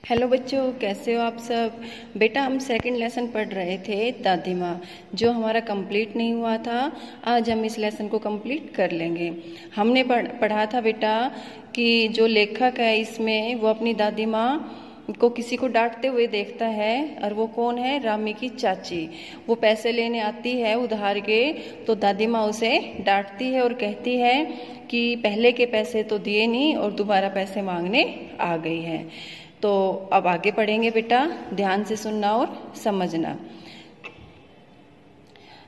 Hello बच्चों, कैसे हो आप सब। बेटा हम सेकंड लेसन पढ़ रहे थे दादी माँ, जो हमारा कंप्लीट नहीं हुआ था। आज हम इस लेसन को कंप्लीट कर लेंगे। हमने पढ़ा था बेटा कि जो लेखक है इसमें वो अपनी दादी माँ को किसी को डांटते हुए देखता है, और वो कौन है? रामी की चाची। वो पैसे लेने आती है उधार के, तो दादी माँ उसे डांटती है और कहती है कि पहले के पैसे तो दिए नहीं और दोबारा पैसे मांगने आ गई है। तो अब आगे पढ़ेंगे बेटा, ध्यान से सुनना और समझना।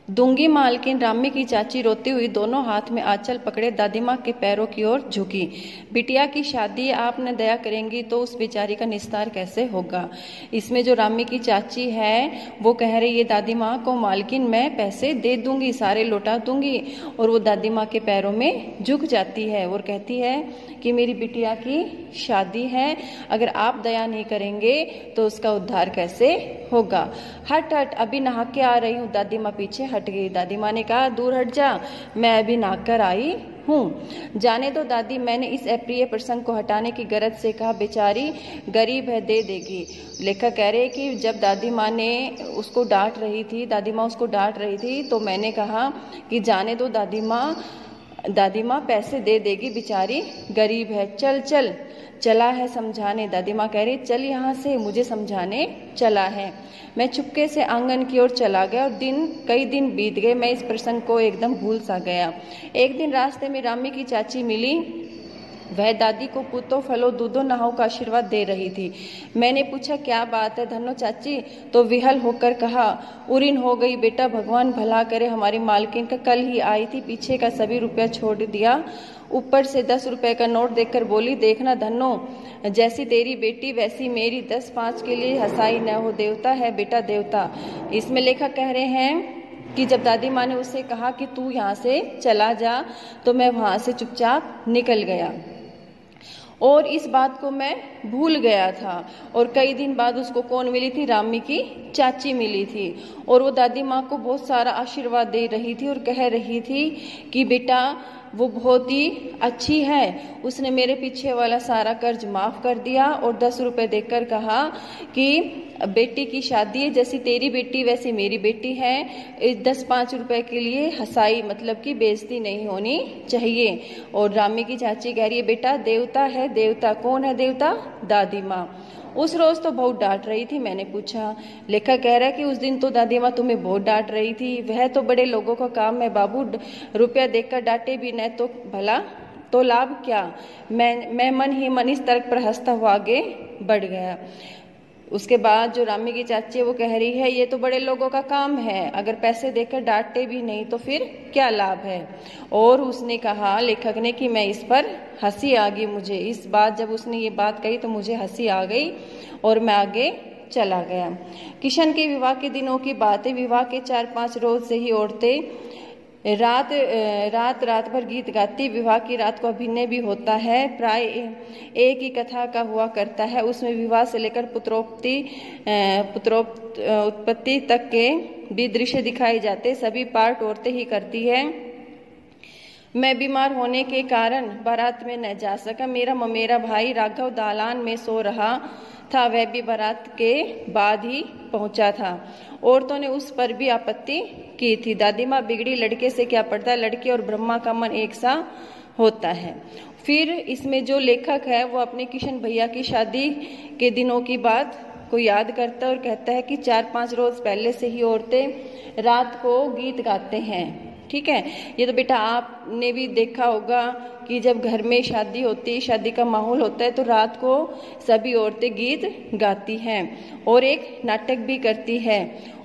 दूंगी मालकिन रामी की चाची रोती हुई दोनों हाथ में आंचल पकड़े दादी माँ के पैरों की ओर झुकी। बिटिया की शादी आप न दया करेंगी तो उस बेचारी का निस्तार कैसे होगा। इसमें जो रामी की चाची है वो कह रही है दादी माँ को, मालकिन मैं पैसे दे दूंगी, सारे लौटा दूंगी। और वो दादी माँ के पैरों में झुक जाती है और कहती है कि मेरी बिटिया की शादी है, अगर आप दया नहीं करेंगे तो उसका उद्धार कैसे होगा। हट हट, अभी नहा के आ रही हूँ। दादी माँ पीछे हट गई। दादी माँ ने कहा दूर हट जा, मैं अभी नहा कर आई हूँ। जाने दो दादी, मैंने इस अप्रिय प्रसंग को हटाने की गरज से कहा, बेचारी गरीब है, दे देगी। लेखक कह रहे कि जब दादी माँ ने उसको डांट रही थी, दादी माँ उसको डांट रही थी, तो मैंने कहा कि जाने दो दादी माँ पैसे दे देगी, बेचारी गरीब है। चल चल, चला है समझाने। दादी माँ कह रही चल यहाँ से, मुझे समझाने चला है। मैं चुपके से आंगन की ओर चला गया और कई दिन बीत गए, मैं इस प्रसंग को एकदम भूल सा गया। एक दिन रास्ते में रामी की चाची मिली। वह दादी को पुतो फलो दूधो नहाओ का आशीर्वाद दे रही थी। मैंने पूछा क्या बात है धनो चाची, तो विहल होकर कहा, उरीन हो गई बेटा, भगवान भला करे। हमारी मालकिन का कल ही आई थी, पीछे का सभी रुपया छोड़ दिया, ऊपर से 10 रुपए का नोट देकर बोली, देखना धनो, जैसी तेरी बेटी वैसी मेरी, 10-5 के लिए हंसाई न हो, देवता है बेटा देवता। इसमें लेखक कह रहे हैं कि जब दादी माँ ने उससे कहा कि तू यहाँ से चला जा, तो मैं वहां से चुपचाप निकल गया और इस बात को मैं भूल गया था। और कई दिन बाद उसको कौन मिली थी? रामी की चाची मिली थी, और वो दादी माँ को बहुत सारा आशीर्वाद दे रही थी और कह रही थी कि बेटा वो बहुत ही अच्छी है, उसने मेरे पीछे वाला सारा कर्ज माफ कर दिया। और 10 रुपए देकर कहा कि बेटी की शादी है, जैसी तेरी बेटी वैसी मेरी बेटी है, इस 10-5 रुपए के लिए हंसाई मतलब कि बेइज्जती नहीं होनी चाहिए। और रामी की चाची कह रही है बेटा देवता है देवता। कौन है देवता? दादी माँ। उस रोज तो बहुत डांट रही थी। मैंने पूछा, लेखक कह रहा है कि उस दिन तो दादी माँ तुम्हें बहुत डांट रही थी। वह तो बड़े लोगों का काम है बाबू, रुपया देकर डांटे भी न तो भला तो लाभ क्या। मैं मन ही मन इस तर्क पर हंसता हुआ आगे बढ़ गया। उसके बाद जो रामी की चाची है वो कह रही है ये तो बड़े लोगों का काम है, अगर पैसे देकर डांटे भी नहीं तो फिर क्या लाभ है। और उसने कहा, लेखक ने, कि मैं इस पर हंसी आ गई मुझे। इस बात जब उसने ये बात कही तो मुझे हंसी आ गई और मैं आगे चला गया। किशन के विवाह के दिनों की बात है। विवाह के 4-5 रोज से ही औरतें रात भर गीत गाती। विवाह की रात को अभिनय भी होता है, प्राय एक ही कथा का हुआ करता है। उसमें विवाह से लेकर उत्पत्ति तक के भी दृश्य दिखाए जाते। सभी पार्ट औरतें ही करती है। मैं बीमार होने के कारण बारात में न जा सका। मेरा ममेरा भाई राघव दालान में सो रहा था, वह भी बारात के बाद ही पहुंचा था। औरतों ने उस पर भी आपत्ति की थी। दादी माँ बिगड़ी, लड़के से क्या पड़ता है, लड़के और ब्रह्मा का मन एक सा होता है। फिर इसमें जो लेखक है वो अपने किशन भैया की शादी के दिनों की बात को याद करता है और कहता है कि 4-5 रोज पहले से ही औरतें रात को गीत गाते हैं। ठीक है, ये तो बेटा आपने भी देखा होगा कि जब घर में शादी होती है, शादी का माहौल होता है, तो रात को सभी औरतें गीत गाती हैं और एक नाटक भी करती है।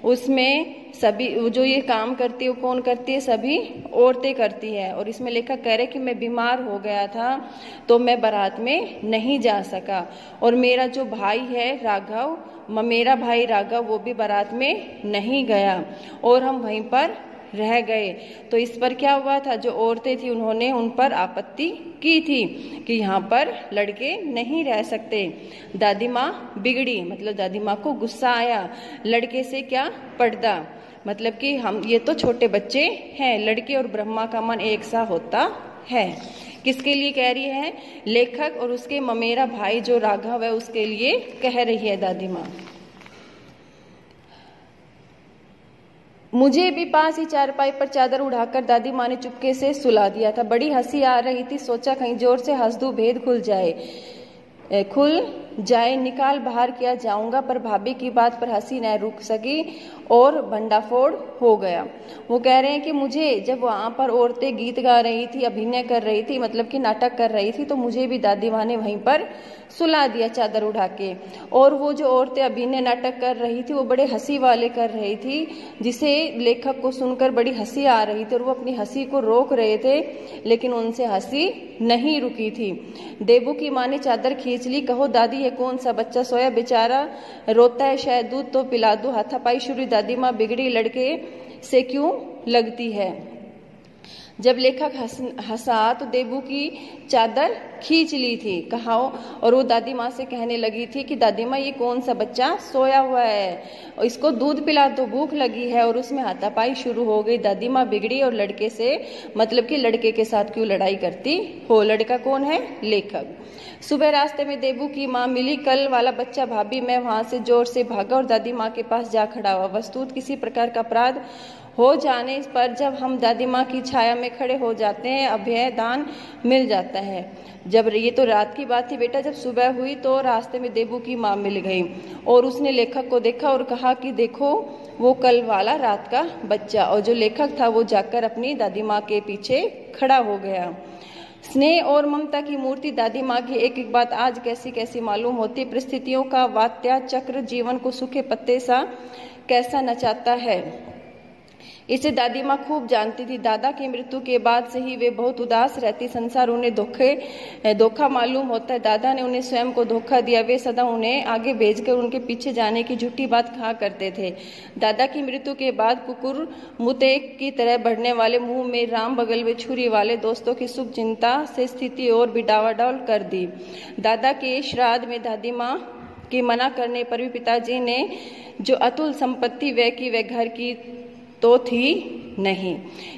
उसमें सभी जो ये काम करती है वो कौन करती है? सभी औरतें करती है। और इसमें लेखक कह रहे कि मैं बीमार हो गया था तो मैं बारात में नहीं जा सका, और मेरा जो भाई है राघव, मेरा भाई राघव, वो भी बारात में नहीं गया और हम वहीं पर रह गए। तो इस पर क्या हुआ था, जो औरतें थी उन्होंने उन पर आपत्ति की थी कि यहाँ पर लड़के नहीं रह सकते। दादी माँ बिगड़ी, मतलब दादी माँ को गुस्सा आया। लड़के से क्या पर्दा, मतलब कि हम ये तो छोटे बच्चे हैं, लड़के और ब्रह्मा का मन एक सा होता है। किसके लिए कह रही है? लेखक और उसके ममेरा भाई जो राघव है उसके लिए कह रही है दादी माँ। मुझे भी पास ही चारपाई पर चादर उड़ाकर दादी माँ ने चुपके से सुला दिया था। बड़ी हंसी आ रही थी, सोचा कहीं जोर से हंस दूं, भेद खुल जाए, निकाल बाहर किया जाऊंगा, पर भाभी की बात पर हंसी न रुक सकी और भंडाफोड़ हो गया। वो कह रहे हैं कि मुझे जब वहां पर औरतें गीत गा रही थी, अभिनय कर रही थी, मतलब कि नाटक कर रही थी, तो मुझे भी दादी माँ ने वहीं पर सुला दिया चादर उड़ा के। और वो जो औरतें अभिनय नाटक कर रही थी वो बड़े हंसी वाले कर रही थी, जिसे लेखक को सुनकर बड़ी हंसी आ रही थी और वो अपनी हंसी को रोक रहे थे, लेकिन उनसे हंसी नहीं रुकी थी। देबू की माँ ने चादर खींच ली। कहो दादी, ये कौन सा बच्चा सोया बेचारा रोता है, शायद दूध तो पिला दो। हाथापाई शुरू। दादी माँ बिगड़ी लड़के से क्यों लगती है? जब लेखक हंसा तो देबू की चादर खींच ली थी, कहा, और वो दादी माँ से कहने लगी थी कि दादी माँ, ये कौन सा बच्चा सोया हुआ है, इसको दूध पिला दो, भूख लगी है। और उसमें हाथापाई शुरू हो गई। दादी माँ बिगड़ी और लड़के से, मतलब कि लड़के के साथ क्यों लड़ाई करती हो? लड़का कौन है? लेखक। सुबह रास्ते में देबू की माँ मिली। कल वाला बच्चा भाभी, मैं वहां से जोर से भागा और दादी माँ के पास जा खड़ा हुआ। वस्तुत किसी प्रकार का अपराध हो जाने पर जब हम दादी माँ की छाया में खड़े हो जाते हैं, अभय दान मिल जाता है। जब ये तो रात की बात थी बेटा, जब सुबह हुई तो रास्ते में देबू की माँ मिल गई और उसने लेखक को देखा और कहा कि देखो वो कल वाला रात का बच्चा। और जो लेखक था वो जाकर अपनी दादी माँ के पीछे खड़ा हो गया। स्नेह और ममता की मूर्ति दादी माँ की एक एक बात आज कैसी कैसी मालूम होती। परिस्थितियों का वात्या चक्र जीवन को सूखे पत्ते सा कैसा नचाता है, इसे दादी माँ खूब जानती थी। दादा की मृत्यु के बाद से ही वे बहुत उदास रहती। संसार उन्हें धोखा मालूम होता है। दादा ने उन्हें स्वयं को धोखा दिया। वे सदा उन्हें आगे भेजकर उनके पीछे जाने की झूठी बात कहा करते थे। दादा की मृत्यु के बाद कुकुर मुते की तरह बढ़ने वाले मुंह में राम, बगल में छुरी वाले दोस्तों की शुभ चिंता से स्थिति और भी डावाडोल कर दी। दादा के श्राद्ध में दादी माँ के मना करने पर भी पिताजी ने जो अतुल संपत्ति वह की वह घर की तो थी नहीं।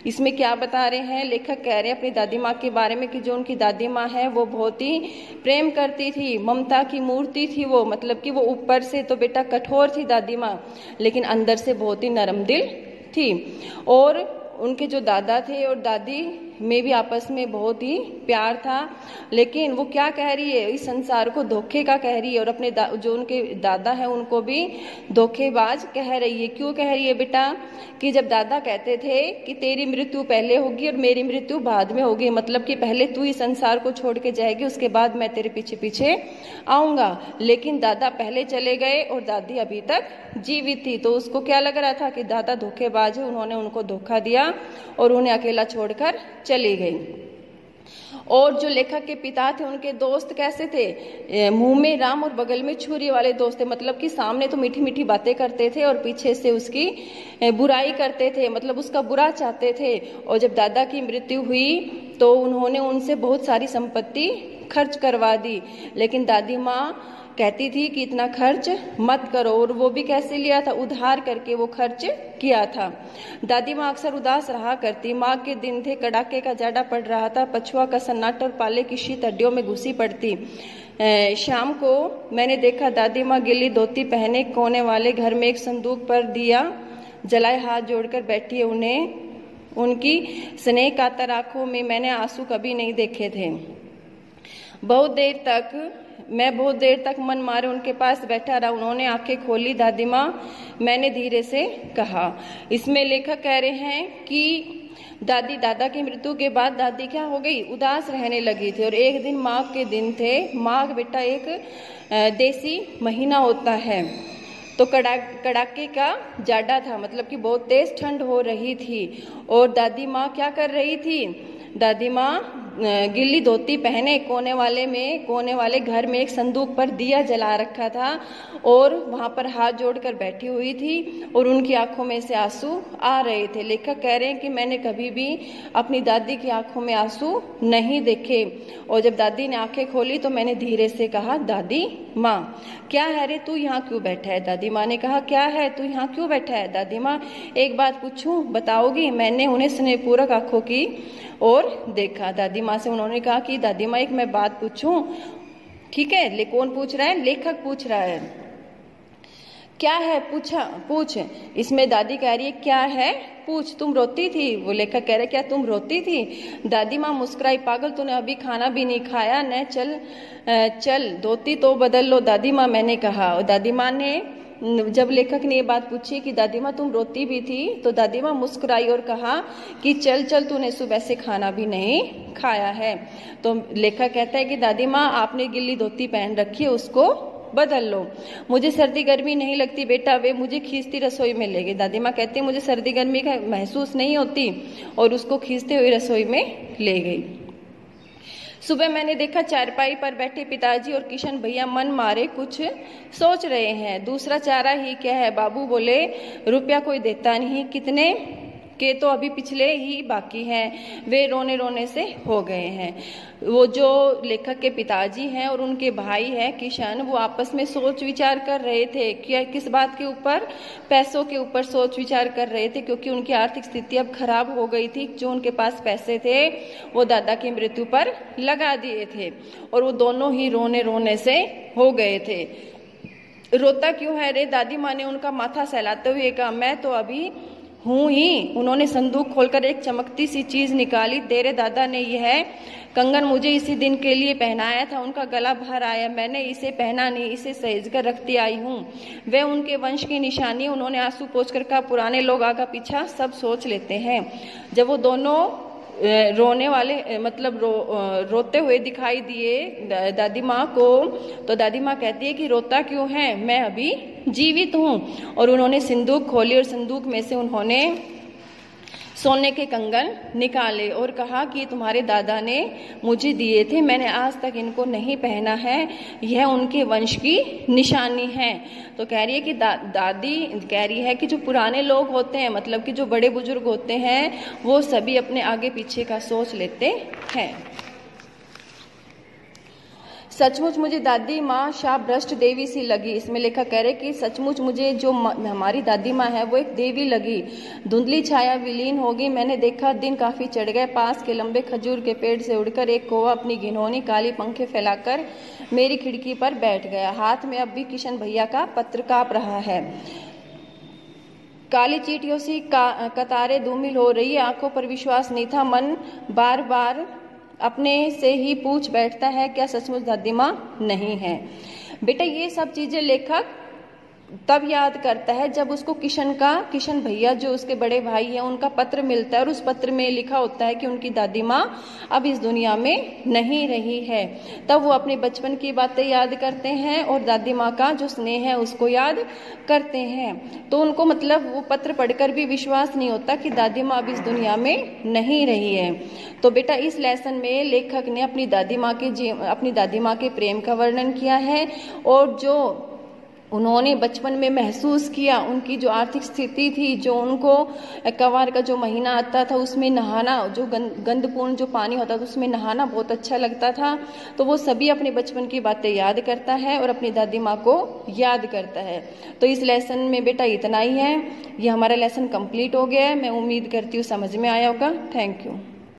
इसमें क्या बता रहे हैं? लेखक कह रहे हैं अपनी दादी माँ के बारे में कि जो उनकी दादी माँ है वो बहुत ही प्रेम करती थी, ममता की मूर्ति थी वो, मतलब कि वो ऊपर से तो बेटा कठोर थी दादी माँ, लेकिन अंदर से बहुत ही नरम दिल थी। और उनके जो दादा थे और दादी में भी आपस में बहुत ही प्यार था। लेकिन वो क्या कह रही है? इस संसार को धोखे का कह रही है और अपने जो उनके दादा है उनको भी धोखेबाज कह रही है। क्यों कह रही है बेटा? कि जब दादा कहते थे कि तेरी मृत्यु पहले होगी और मेरी मृत्यु बाद में होगी, मतलब कि पहले तू इस संसार को छोड़ के जाएगी, उसके बाद मैं तेरे पीछे पीछे आऊंगा। लेकिन दादा पहले चले गए और दादी अभी तक जीवित थी, तो उसको क्या लग रहा था कि दादा धोखेबाज है, उन्होंने उनको धोखा दिया और उन्हें अकेला छोड़कर चली गई। और जो लेखक के पिता थे उनके दोस्त कैसे थे? मुंह में राम और बगल में छुरी वाले दोस्त थे, मतलब कि सामने तो मीठी मीठी बातें करते थे और पीछे से उसकी बुराई करते थे, मतलब उसका बुरा चाहते थे। और जब दादा की मृत्यु हुई तो उन्होंने उनसे बहुत सारी संपत्ति खर्च करवा दी, लेकिन दादी माँ कहती थी कि इतना खर्च मत करो। और वो भी कैसे लिया था? उधार करके वो खर्च किया था। दादी माँ अक्सर उदास रहा करती। माँ के दिन थे, कड़ाके का जाड़ा पड़ रहा था, पछुआ का सन्नाटा और पाले की शीत हड्डियों में घुसी पड़ती। शाम को मैंने देखा दादी माँ गिल्ली धोती पहने कोने वाले घर में एक संदूक पर दिया जलाए हाथ जोड़कर बैठी है। उन्हें उनकी स्नेह कातर आंखों में मैंने आंसू कभी नहीं देखे थे। मैं बहुत देर तक मन मारे उनके पास बैठा रहा। उन्होंने आंखें खोली। दादी माँ, मैंने धीरे से कहा। इसमें लेखक कह रहे हैं कि दादा की मृत्यु के बाद दादी क्या हो गई? उदास रहने लगी थी। और एक दिन माघ के दिन थे। माघ बेटा एक देसी महीना होता है, तो कड़ाके का जाड़ा था, मतलब कि बहुत तेज ठंड हो रही थी। और दादी माँ क्या कर रही थी? दादी माँ गिल्ली धोती पहने कोने वाले घर में एक संदूक पर दिया जला रखा था और वहां पर हाथ जोड़कर बैठी हुई थी और उनकी आंखों में से आंसू आ रहे थे। लेखक कह रहे हैं कि मैंने कभी भी अपनी दादी की आंखों में आंसू नहीं देखे। और जब दादी ने आंखें खोली तो मैंने धीरे से कहा, दादी माँ क्या है रे, तू यहाँ क्यों बैठा है? दादी माँ ने कहा, क्या है, तू यहाँ क्यों बैठा है? दादी माँ, एक बात पूछूं, बताओगी? मैंने उन्हें स्नेहपूर्वक आंखों की और देखा। दादी दादी माँ से उन्होंने कहा कि दादी माँ एक मैं बात पूछूं। ठीक है, कौन पूछ रहा है? लेखक पूछ रहा है। क्या है? पूछ। इसमें दादी कह रही है क्या है? पूछ। तुम रोती थी? वो लेखक कह रहे क्या तुम रोती थी? दादी माँ मुस्कुराई, पागल तूने अभी खाना भी नहीं खाया न? चल धोती तो बदल लो दादी माँ, मैंने कहा। और दादी माँ ने, जब लेखक ने ये बात पूछी कि दादी माँ तुम रोती भी थी, तो दादी माँ मुस्कुराई और कहा कि चल तूने सुबह से खाना भी नहीं खाया है। तो लेखक कहता है कि दादी माँ आपने गिल्ली धोती पहन रखी है, उसको बदल लो। मुझे सर्दी गर्मी नहीं लगती बेटा, वे मुझे खींचती रसोई में ले गई। दादी माँ कहती है मुझे सर्दी गर्मी का महसूस नहीं होती, और उसको खींचते हुए रसोई में ले गई। सुबह मैंने देखा चारपाई पर बैठे पिताजी और किशन भैया मन मारे कुछ सोच रहे हैं। दूसरा चारा ही क्या है? बाबू बोले रुपया कोई देता नहीं, कितने के तो अभी पिछले ही बाकी हैं। वे रोने रोने से हो गए हैं। वो जो लेखक के पिताजी हैं और उनके भाई हैं किशन, वो आपस में सोच विचार कर रहे थे कि किस बात के ऊपर? पैसों के ऊपर सोच विचार कर रहे थे, क्योंकि उनकी आर्थिक स्थिति अब खराब हो गई थी। जो उनके पास पैसे थे वो दादा की मृत्यु पर लगा दिए थे, और वो दोनों ही रोने रोने से हो गए थे। रोता क्यों है रे? दादी माँ ने उनका माथा सहलाते हुए कहा मैं तो अभी हूं ही। उन्होंने संदूक खोलकर एक चमकती सी चीज निकाली। तेरे दादा ने यह कंगन मुझे इसी दिन के लिए पहनाया था, उनका गला भर आया, मैंने इसे पहना नहीं, इसे सहेज कर रखती आई हूँ। वे उनके वंश की निशानी। उन्होंने आंसू पोंछकर कहा पुराने लोग आगा पीछा सब सोच लेते हैं। जब वो दोनों रोने वाले मतलब रोते हुए दिखाई दिए दादी माँ को, तो दादी माँ कहती है कि रोता क्यों है, मैं अभी जीवित हूँ। और उन्होंने संदूक खोली और संदूक में से उन्होंने सोने के कंगन निकाले और कहा कि तुम्हारे दादा ने मुझे दिए थे, मैंने आज तक इनको नहीं पहना है, यह उनके वंश की निशानी है। तो कह रही है कि दादी कह रही है कि जो पुराने लोग होते हैं, मतलब कि जो बड़े बुजुर्ग होते हैं, वो सभी अपने आगे पीछे का सोच लेते हैं। सचमुच मुझे दादी माँ शापभ्रष्ट देवी सी लगी। इसमें लेखक कह रहे कि सचमुच मुझे जो हमारी दादी माँ है वो एक देवी लगी। धुंधली छाया विलीन होगी। मैंने देखा दिन काफी चढ़ गए। पास के लंबे खजूर के पेड़ से उड़कर एक कौवा अपनी घिनौनी काली पंखे फैलाकर मेरी खिड़की पर बैठ गया। हाथ में अब भी किशन भैया का पत्र काँप रहा है। काली चींटियों सी कतारें धूमिल हो रही। आंखों पर विश्वास नहीं था। मन बार बार अपने से ही पूछ बैठता है क्या सचमुच दादी माँ नहीं है। बेटा ये सब चीजें लेखक तब याद करता है जब उसको किशन भैया जो उसके बड़े भाई हैं उनका पत्र मिलता है, और उस पत्र में लिखा होता है कि उनकी दादी माँ अब इस दुनिया में नहीं रही है। तब वो अपने बचपन की बातें याद करते हैं और दादी माँ का जो स्नेह है उसको याद करते हैं। तो उनको मतलब वो पत्र पढ़कर भी विश्वास नहीं होता कि दादी माँ अब इस दुनिया में नहीं रही है। तो बेटा इस लेसन में लेखक ने अपनी दादी माँ के प्रेम का वर्णन किया है, और जो उन्होंने बचपन में महसूस किया, उनकी जो आर्थिक स्थिति थी, जो उनको कवार का जो महीना आता था उसमें नहाना, जो गंदपूर्ण जो पानी होता था उसमें नहाना बहुत अच्छा लगता था। तो वो सभी अपने बचपन की बातें याद करता है और अपनी दादी माँ को याद करता है। तो इस लेसन में बेटा इतना ही है। ये हमारा लेसन कंप्लीट हो गया है। मैं उम्मीद करती हूँ समझ में आया होगा। Thank you.